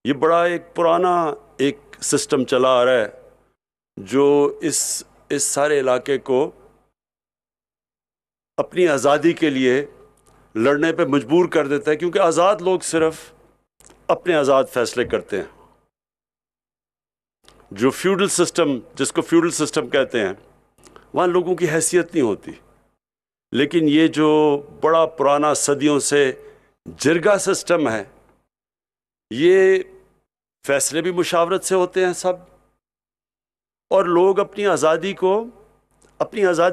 یہ بڑا ایک پرانا ایک سسٹم چلا آ رہا ہے جو اس سارے علاقے کو اپنی آزادی کے لیے لڑنے پہ مجبور کر دیتا ہے، کیونکہ آزاد لوگ صرف اپنے آزاد فیصلے کرتے ہیں۔ جو فیوڈل سسٹم، جس کو فیوڈل سسٹم کہتے ہیں، وہاں لوگوں کی حیثیت نہیں ہوتی۔ لیکن یہ جو بڑا پرانا صدیوں سے جرگہ سسٹم ہے، یہ فیصلے بھی مشاورت سے ہوتے ہیں سب، اور لوگ اپنی آزادی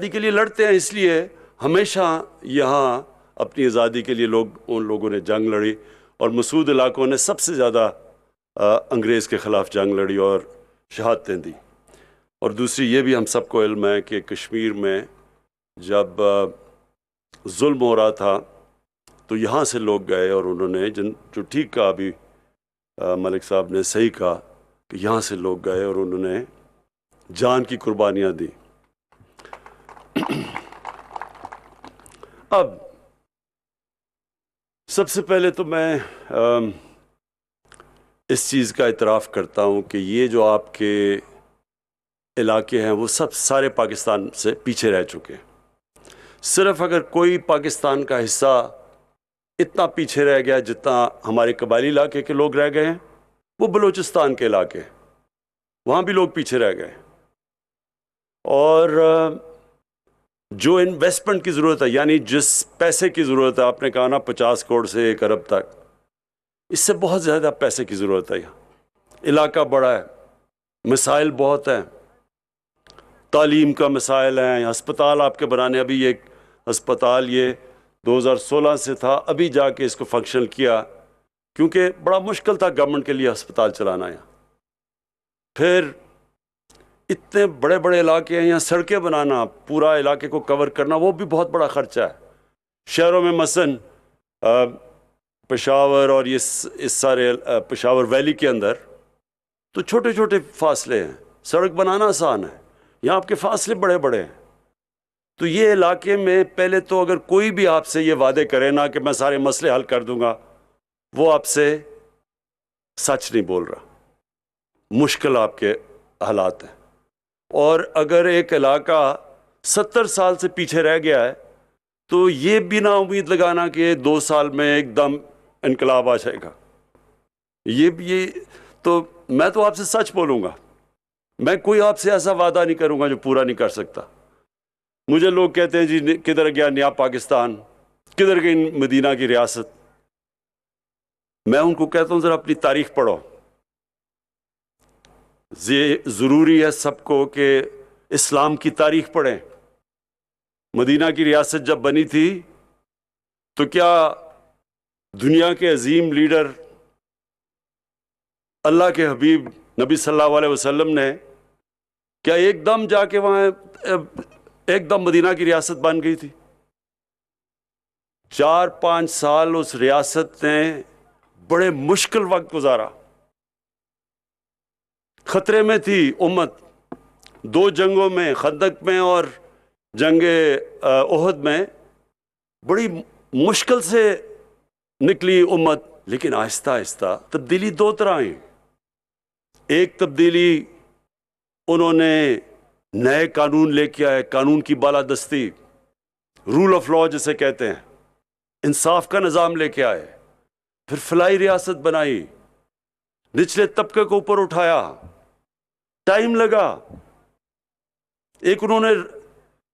کے لیے لڑتے ہیں۔ اس لیے ہمیشہ یہاں اپنی آزادی کے لیے ان لوگوں نے جنگ لڑی، اور مسعود علاقوں نے سب سے زیادہ انگریز کے خلاف جنگ لڑی اور شہادتیں دی۔ اور دوسری یہ بھی ہم سب کو علم ہے کہ کشمیر میں جب ظلم ہو رہا تھا تو یہاں سے لوگ گئے، اور انہوں نے جو ٹھیک کہا، ابھی ملک صاحب نے صحیح کہا کہ یہاں سے لوگ گئے اور انہوں نے جان کی قربانیاں دی۔ اب سب سے پہلے تو میں اس چیز کا اعتراف کرتا ہوں کہ یہ جو آپ کے علاقے ہیں وہ سب سارے پاکستان سے پیچھے رہ چکے ہیں۔ صرف اگر کوئی پاکستان کا حصہ اتنا پیچھے رہ گیا جتنا ہمارے قبائلی علاقے کے لوگ رہ گئے ہیں، وہ بلوچستان کے علاقے، وہاں بھی لوگ پیچھے رہ گئے۔ اور جو انویسٹمنٹ کی ضرورت ہے، یعنی جس پیسے کی ضرورت ہے، آپ نے کہا نا 50 کروڑ سے 1 ارب تک، اس سے بہت زیادہ پیسے کی ضرورت ہے۔ یہاں علاقہ بڑا ہے، مسائل بہت ہیں، تعلیم کا مسائل ہیں، ہسپتال آپ کے بنانے، ابھی ایک ہسپتال یہ 2016 سے تھا، ابھی جا کے اس کو فنکشن کیا، کیونکہ بڑا مشکل تھا گورنمنٹ کے لیے ہسپتال چلانا یہاں۔ پھر اتنے بڑے بڑے علاقے ہیں، یہاں سڑکیں بنانا، پورا علاقے کو کور کرنا، وہ بھی بہت بڑا خرچہ ہے۔ شہروں میں مثلاً پشاور اور اس سارے پشاور ویلی کے اندر تو چھوٹے چھوٹے فاصلے ہیں، سڑک بنانا آسان ہے، یہاں آپ کے فاصلے بڑے بڑے ہیں۔ تو یہ علاقے میں پہلے تو اگر کوئی بھی آپ سے یہ وعدے کرے نا کہ میں سارے مسئلے حل کر دوں گا، وہ آپ سے سچ نہیں بول رہا، مشکل آپ کے حالات ہیں۔ اور اگر ایک علاقہ 70 سال سے پیچھے رہ گیا ہے تو یہ بھی نا امید لگانا کہ 2 سال میں ایک دم انقلاب آ جائے گا۔ یہ تو میں تو آپ سے سچ بولوں گا، میں کوئی آپ سے ایسا وعدہ نہیں کروں گا جو پورا نہیں کر سکتا۔ مجھے لوگ کہتے ہیں جی کدھر گیا نیا پاکستان، کدھر گئی مدینہ کی ریاست؟ میں ان کو کہتا ہوں ذرا اپنی تاریخ پڑھو۔ ضروری ہے سب کو کہ اسلام کی تاریخ پڑھیں۔ مدینہ کی ریاست جب بنی تھی تو کیا دنیا کے عظیم لیڈر اللہ کے حبیب نبی صلی اللہ علیہ وسلم نے کیا ایک دم جا کے وہاں ایک دم مدینہ کی ریاست بن گئی تھی؟ 4-5 سال اس ریاست نے بڑے مشکل وقت گزارا، خطرے میں تھی امت، 2 جنگوں میں، خندق میں اور جنگ احد میں بڑی مشکل سے نکلی امت۔ لیکن آہستہ آہستہ تبدیلی 2 طرح آئی۔ ایک تبدیلی انہوں نے نئے قانون لے کے آئے، قانون کی بالادستی، رول آف لا جسے کہتے ہیں، انصاف کا نظام لے کے آئے۔ پھر فلاحی ریاست بنائی، نچلے طبقے کو اوپر اٹھایا، ٹائم لگا۔ ایک انہوں نے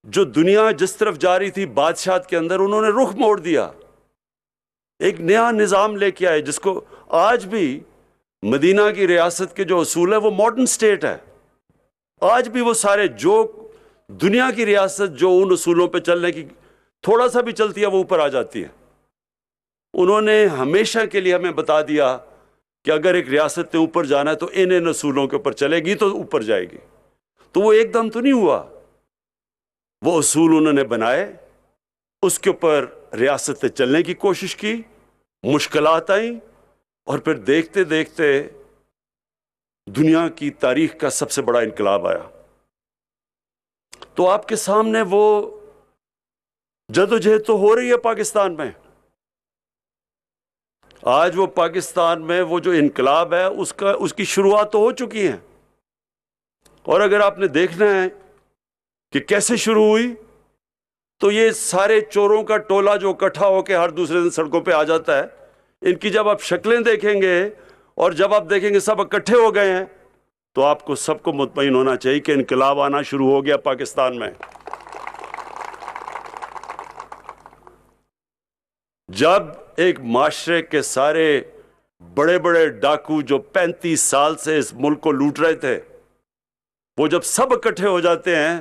جو دنیا جس طرف جا رہی تھی بادشاہت کے اندر، انہوں نے رخ موڑ دیا، ایک نیا نظام لے کے آئے جس کو آج بھی مدینہ کی ریاست کے جو اصول ہے وہ ماڈرن سٹیٹ ہے۔ آج بھی وہ سارے جو دنیا کی ریاست جو ان اصولوں پہ چلنے کی تھوڑا سا بھی چلتی ہے وہ اوپر آ جاتی ہے۔ انہوں نے ہمیشہ کے لیے ہمیں بتا دیا کہ اگر ایک ریاست نے اوپر جانا ہے تو ان اصولوں کے اوپر چلے گی تو اوپر جائے گی۔ تو وہ ایک دم تو نہیں ہوا، وہ اصول انہوں نے بنائے، اس کے اوپر ریاست نے چلنے کی کوشش کی، مشکلات آئیں، اور پھر دیکھتے دیکھتے دنیا کی تاریخ کا سب سے بڑا انقلاب آیا۔ تو آپ کے سامنے وہ جدوجہد تو ہو رہی ہے پاکستان میں، آج وہ پاکستان میں وہ جو انقلاب ہے اس کی شروعات تو ہو چکی ہیں، اور اگر آپ نے دیکھنا ہے کہ کیسے شروع ہوئی تو یہ سارے چوروں کا ٹولہ جو اکٹھا ہو کے ہر دوسرے دن سڑکوں پہ آ جاتا ہے، ان کی جب آپ شکلیں دیکھیں گے اور جب آپ دیکھیں گے سب اکٹھے ہو گئے ہیں تو آپ کو سب کو مطمئن ہونا چاہیے کہ انقلاب آنا شروع ہو گیا پاکستان میں۔ جب ایک معاشرے کے سارے بڑے بڑے ڈاکو جو 35 سال سے اس ملک کو لوٹ رہے تھے، وہ جب سب اکٹھے ہو جاتے ہیں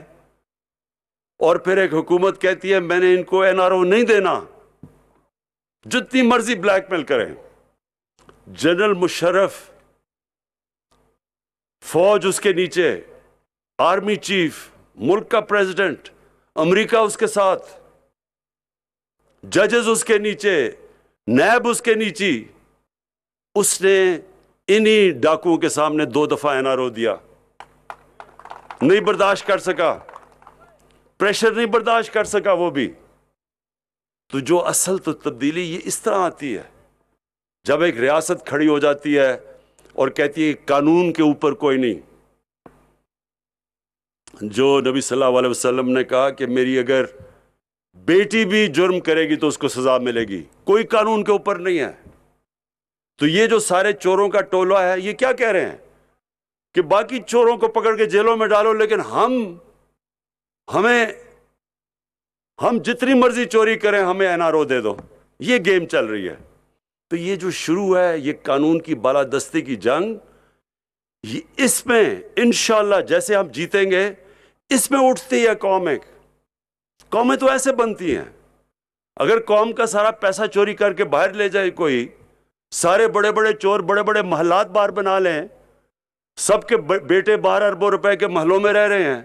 اور پھر ایک حکومت کہتی ہے میں نے ان کو این آر او نہیں دینا، جتنی مرضی بلیک میل کریں، جنرل مشرف، فوج اس کے نیچے، آرمی چیف، ملک کا پریزیڈنٹ، امریکہ اس کے ساتھ، ججز اس کے نیچے، نیب اس کے نیچے، اس نے انہی ڈاکوؤں کے سامنے 2 دفعہ این آر او دیا، نہیں برداشت کر سکا، پریشر نہیں برداشت کر سکا وہ بھی۔ تو جو اصل تو تبدیلی یہ اس طرح آتی ہے جب ایک ریاست کھڑی ہو جاتی ہے اور کہتی ہے قانون کے اوپر کوئی نہیں۔ جو نبی صلی اللہ علیہ وسلم نے کہا کہ میری اگر بیٹی بھی جرم کرے گی تو اس کو سزا ملے گی، کوئی قانون کے اوپر نہیں ہے۔ تو یہ جو سارے چوروں کا ٹولہ ہے یہ کیا کہہ رہے ہیں کہ باقی چوروں کو پکڑ کے جیلوں میں ڈالو، لیکن ہم جتنی مرضی چوری کریں ہمیں این آر او دے دو۔ یہ گیم چل رہی ہے۔ تو یہ جو شروع ہے یہ قانون کی بالادستی کی جنگ، اس میں انشاءاللہ جیسے ہم جیتیں گے اس میں اٹھتی ہے قومیں تو ایسے بنتی ہیں۔ اگر قوم کا سارا پیسہ چوری کر کے باہر لے جائے کوئی، سارے بڑے بڑے چور بڑے بڑے محلات باہر بنا لیں، سب کے بیٹے 12 اربوں روپے کے محلوں میں رہ رہے ہیں،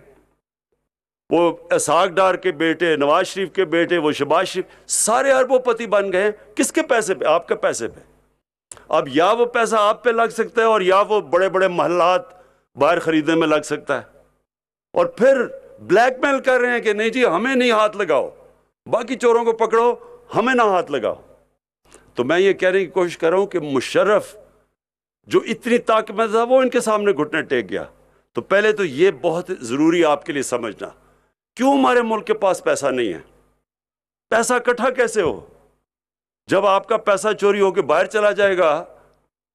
وہ اسحاق ڈار کے بیٹے، نواز شریف کے بیٹے، وہ شہباز شریف، سارے اربوں پتی بن گئے۔ کس کے پیسے پہ؟ آپ کے پیسے پہ۔ اب یا وہ پیسہ آپ پہ لگ سکتا ہے اور یا وہ بڑے بڑے محلات باہر خریدنے میں لگ سکتا ہے، اور پھر بلیک میل کر رہے ہیں کہ نہیں جی ہمیں نہیں ہاتھ لگاؤ، باقی چوروں کو پکڑو، ہمیں نہ ہاتھ لگاؤ۔ تو میں یہ کہنے کی کوشش کر رہا ہوں کہ مشرف جو اتنی طاقتور تھا وہ ان کے سامنے گھٹنے ٹیک گیا۔ تو پہلے تو یہ بہت ضروری آپ کے لیے سمجھنا، کیوں ہمارے ملک کے پاس پیسہ نہیں ہے؟ پیسہ اکٹھا کیسے ہو؟ جب آپ کا پیسہ چوری ہو کے باہر چلا جائے گا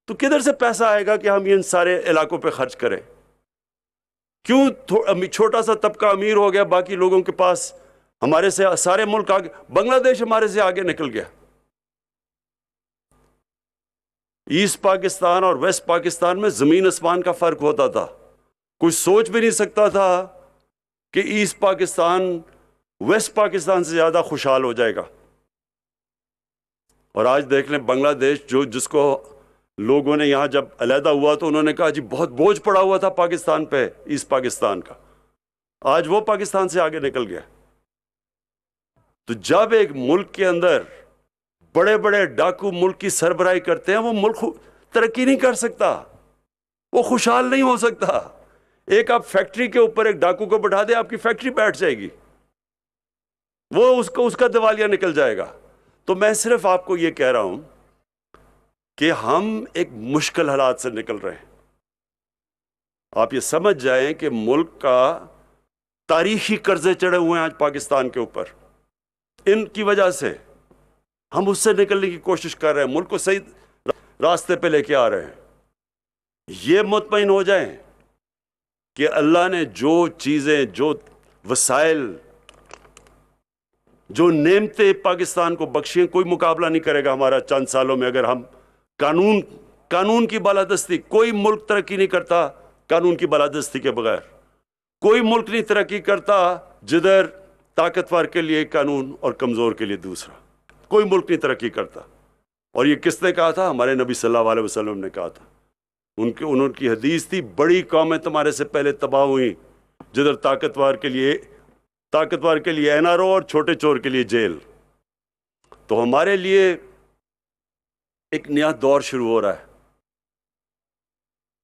تو کدھر سے پیسہ آئے گا کہ ہم ان سارے علاقوں پہ خرچ کریں؟ کیوں چھوٹا سا طبقہ امیر ہو گیا، باقی لوگوں کے پاس ہمارے سے سارے ملک آگے، بنگلہ دیش ہمارے سے آگے نکل گیا۔ ایسٹ پاکستان اور ویسٹ پاکستان میں زمین آسمان کا فرق ہوتا تھا، کوئی سوچ بھی نہیں سکتا تھا کہ ایسٹ پاکستان ویسٹ پاکستان سے زیادہ خوشحال ہو جائے گا۔ اور آج دیکھ لیں بنگلہ دیش جس کو لوگوں نے یہاں جب علیحدہ ہوا تو انہوں نے کہا جی بہت بوجھ پڑا ہوا تھا پاکستان پہ، ایسٹ پاکستان کا، آج وہ پاکستان سے آگے نکل گیا۔ تو جب ایک ملک کے اندر بڑے بڑے ڈاکو ملک کی سربراہی کرتے ہیں، وہ ملک ترقی نہیں کر سکتا، وہ خوشحال نہیں ہو سکتا۔ ایک آپ فیکٹری کے اوپر ایک ڈاکو کو بٹھا دیں، آپ کی فیکٹری بیٹھ جائے گی، وہ اس کا دیوالیہ نکل جائے گا۔ تو میں صرف آپ کو یہ کہہ رہا ہوں کہ ہم ایک مشکل حالات سے نکل رہے ہیں۔ آپ یہ سمجھ جائیں کہ ملک کا تاریخی قرضے چڑھے ہوئے ہیں آج پاکستان کے اوپر، ان کی وجہ سے ہم اس سے نکلنے کی کوشش کر رہے ہیں، ملک کو صحیح راستے پہ لے کے آ رہے ہیں۔ یہ مطمئن ہو جائیں کہ اللہ نے جو چیزیں، جو وسائل، جو نعمتیں پاکستان کو بخشی ہیں، کوئی مقابلہ نہیں کرے گا ہمارا چند سالوں میں۔ اگر ہم قانون کی بالادستی، کوئی ملک ترقی نہیں کرتا قانون کی بالادستی کے بغیر، کوئی ملک نہیں ترقی کرتا جدھر طاقتور کے لیے قانون اور کمزور کے لیے دوسرا، کوئی ملک نہیں ترقی کرتا۔ اور یہ کس نے کہا تھا؟ ہمارے نبی صلی اللہ علیہ وسلم نے کہا تھا۔ انہوں کی حدیث تھی، بڑی قومیں تمہارے سے پہلے تباہ ہوئیں جدھر طاقتور کے لیے این آر او اور چھوٹے چور کے لیے جیل۔ تو ہمارے لیے ایک نیا دور شروع ہو رہا ہے،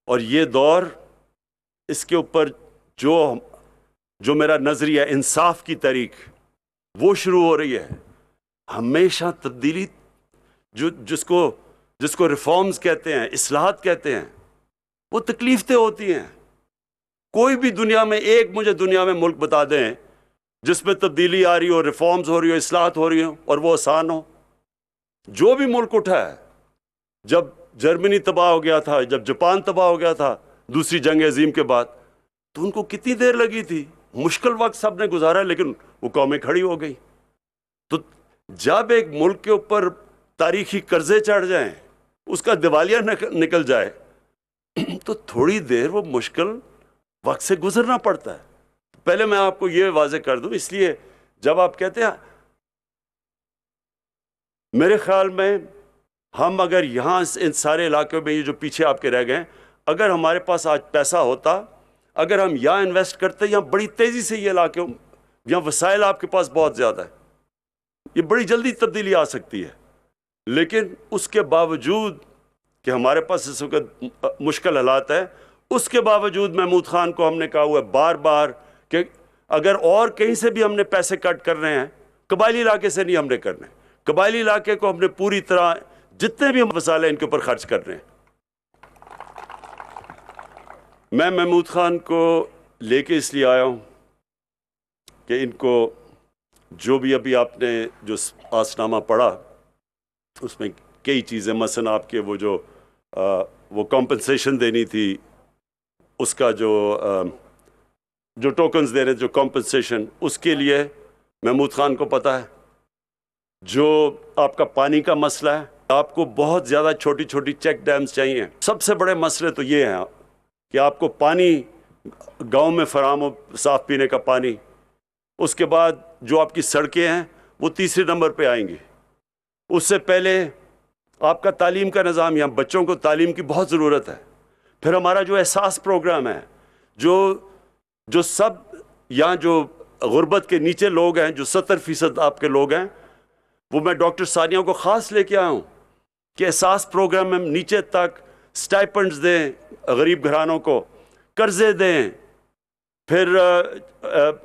اور یہ دور، اس کے اوپر جو میرا نظریہ انصاف کی تحریک وہ شروع ہو رہی ہے۔ ہمیشہ تبدیلی جس کو جس کو ریفارمز کہتے ہیں، اصلاحات کہتے ہیں، وہ تکلیف دہ ہوتی ہیں۔ کوئی بھی دنیا میں مجھے دنیا میں ملک بتا دیں جس میں تبدیلی آ رہی ہو، ریفارمز ہو رہی ہو، اصلاحات ہو رہی ہوں اور وہ آسان ہو۔ جو بھی ملک اٹھا ہے، جب جرمنی تباہ ہو گیا تھا، جب جاپان تباہ ہو گیا تھا دوسری جنگ عظیم کے بعد، تو ان کو کتنی دیر لگی تھی، مشکل وقت سب نے گزارا، لیکن وہ قومیں کھڑی ہو گئی۔ تو جب ایک ملک کے اوپر تاریخی قرضے چڑھ جائیں، اس کا دیوالیہ نکل جائے، تو تھوڑی دیر وہ مشکل وقت سے گزرنا پڑتا ہے۔ پہلے میں آپ کو یہ واضح کر دوں، اس لیے جب آپ کہتے ہیں، میرے خیال میں ہم اگر یہاں ان سارے علاقوں میں یہ جو پیچھے آپ کے رہ گئے ہیں، اگر ہمارے پاس آج پیسہ ہوتا، اگر ہم یہاں انویسٹ کرتے، یہاں بڑی تیزی سے یہ علاقے، یہاں وسائل آپ کے پاس بہت زیادہ ہے، یہ بڑی جلدی تبدیلی آ سکتی ہے۔ لیکن اس کے باوجود کہ ہمارے پاس اس وقت مشکل حالات ہے، اس کے باوجود محمود خان کو ہم نے کہا ہوا ہے بار بار کہ اگر اور کہیں سے بھی ہم نے پیسے کٹ کر رہے ہیں، قبائلی علاقے سے نہیں ہم نے کرنے، قبائلی علاقے کو ہم نے پوری طرح جتنے بھی وسائل ہیں ان کے اوپر خرچ کر رہے ہیں۔ میں محمود خان کو لے کے اس لیے آیا ہوں کہ ان کو جو بھی ابھی آپ نے جو آسنامہ پڑھا، اس میں کئی چیزیں، مثلا آپ کے وہ کمپنسیشن دینی تھی، اس کا جو ٹوکنز دے رہے، جو کمپنسیشن، اس کے لیے محمود خان کو پتہ ہے۔ جو آپ کا پانی کا مسئلہ ہے، آپ کو بہت زیادہ چھوٹی چھوٹی چیک ڈیمز چاہیے۔ سب سے بڑے مسئلے تو یہ ہیں کہ آپ کو پانی گاؤں میں فراہم ہو، صاف پینے کا پانی۔ اس کے بعد جو آپ کی سڑکیں ہیں وہ تیسرے نمبر پہ آئیں گی۔ اس سے پہلے آپ کا تعلیم کا نظام، یہاں بچوں کو تعلیم کی بہت ضرورت ہے۔ پھر ہمارا جو احساس پروگرام ہے، جو سب یہاں جو غربت کے نیچے لوگ ہیں، جو 70% آپ کے لوگ ہیں، وہ میں ڈاکٹر ثانیہ کو خاص لے کے آیا ہوں کہ احساس پروگرام میں نیچے تک سٹائپنڈز دیں، غریب گھرانوں کو قرضے دیں۔ پھر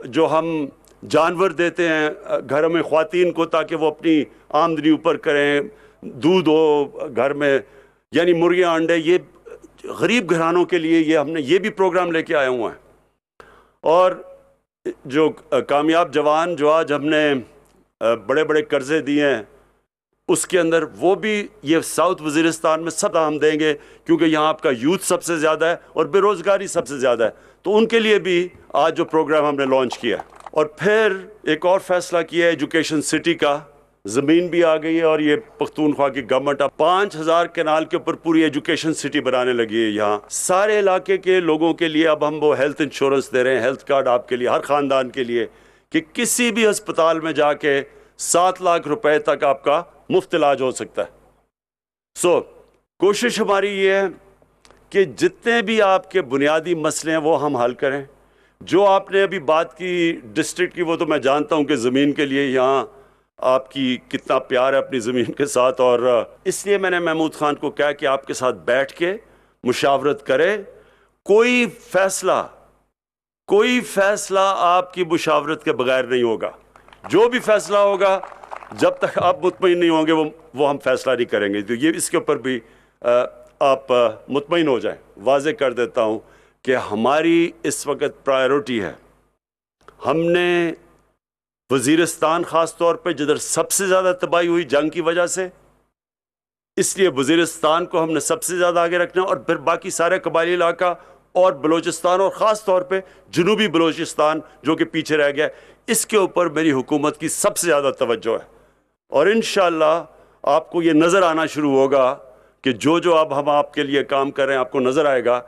جو ہم جانور دیتے ہیں گھر میں خواتین کو تاکہ وہ اپنی آمدنی اوپر کریں، دودھ ہو گھر میں، یعنی مرغیاں، انڈے، یہ غریب گھرانوں کے لیے ہم نے یہ بھی پروگرام لے کے آئے ہوئے ہیں۔ اور جو کامیاب جوان جو آج ہم نے بڑے بڑے قرضے دیے ہیں، اس کے اندر وہ بھی یہ ساؤتھ وزیرستان میں سب ہم دیں گے، کیونکہ یہاں آپ کا یوتھ سب سے زیادہ ہے اور بے روزگاری سب سے زیادہ ہے، تو ان کے لیے بھی آج جو پروگرام ہم نے لانچ کیا ہے۔ اور پھر ایک اور فیصلہ کیا ہے ایجوکیشن سٹی کا، زمین بھی آ گئی ہے اور یہ پختونخوا کی گورنمنٹ اب 5000 کنال کے اوپر پوری ایجوکیشن سٹی بنانے لگی ہے۔ یہاں سارے علاقے کے لوگوں کے لیے اب ہم وہ ہیلتھ انشورنس دے رہے ہیں، ہیلتھ کارڈ آپ کے لیے، ہر خاندان کے لیے، کہ کسی بھی ہسپتال میں جا کے 7 لاکھ روپے تک آپ کا مفت علاج ہو سکتا ہے۔ کوشش ہماری یہ ہے کہ جتنے بھی آپ کے بنیادی مسئلے ہیں وہ ہم حل کریں۔ جو آپ نے ابھی بات کی ڈسٹرکٹ کی، وہ تو میں جانتا ہوں کہ زمین کے لیے یہاں آپ کی کتنا پیار ہے اپنی زمین کے ساتھ، اور اس لیے میں نے محمود خان کو کہا کہ آپ کے ساتھ بیٹھ کے مشاورت کرے۔ کوئی فیصلہ آپ کی مشاورت کے بغیر نہیں ہوگا۔ جو بھی فیصلہ ہوگا، جب تک آپ مطمئن نہیں ہوں گے وہ ہم فیصلہ نہیں کریں گے۔ تو یہ اس کے اوپر بھی آپ مطمئن ہو جائیں۔ واضح کر دیتا ہوں کہ ہماری اس وقت پرائیورٹی ہے، ہم نے وزیرستان خاص طور پہ جدھر سب سے زیادہ تباہی ہوئی جنگ کی وجہ سے، اس لیے وزیرستان کو ہم نے سب سے زیادہ آگے رکھنا، اور پھر باقی سارے قبائلی علاقہ اور بلوچستان، اور خاص طور پہ جنوبی بلوچستان جو کہ پیچھے رہ گیا، اس کے اوپر میری حکومت کی سب سے زیادہ توجہ ہے۔ اور انشاءاللہ آپ کو یہ نظر آنا شروع ہوگا کہ جو اب ہم آپ کے لیے کام کر رہے ہیں، آپ کو نظر آئے گا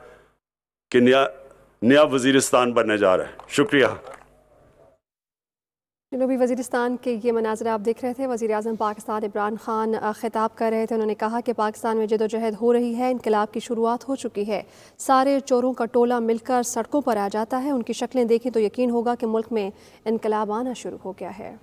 کہ نیا وزیرستان بننے جا رہا ہے۔ شکریہ۔ جنوبی وزیرستان کے یہ مناظر آپ دیکھ رہے تھے، وزیر اعظم پاکستان عمران خان خطاب کر رہے تھے۔ انہوں نے کہا کہ پاکستان میں جدوجہد ہو رہی ہے، انقلاب کی شروعات ہو چکی ہے، سارے چوروں کا ٹولہ مل کر سڑکوں پر آ جاتا ہے، ان کی شکلیں دیکھیں تو یقین ہوگا کہ ملک میں انقلاب آنا شروع ہو گیا ہے۔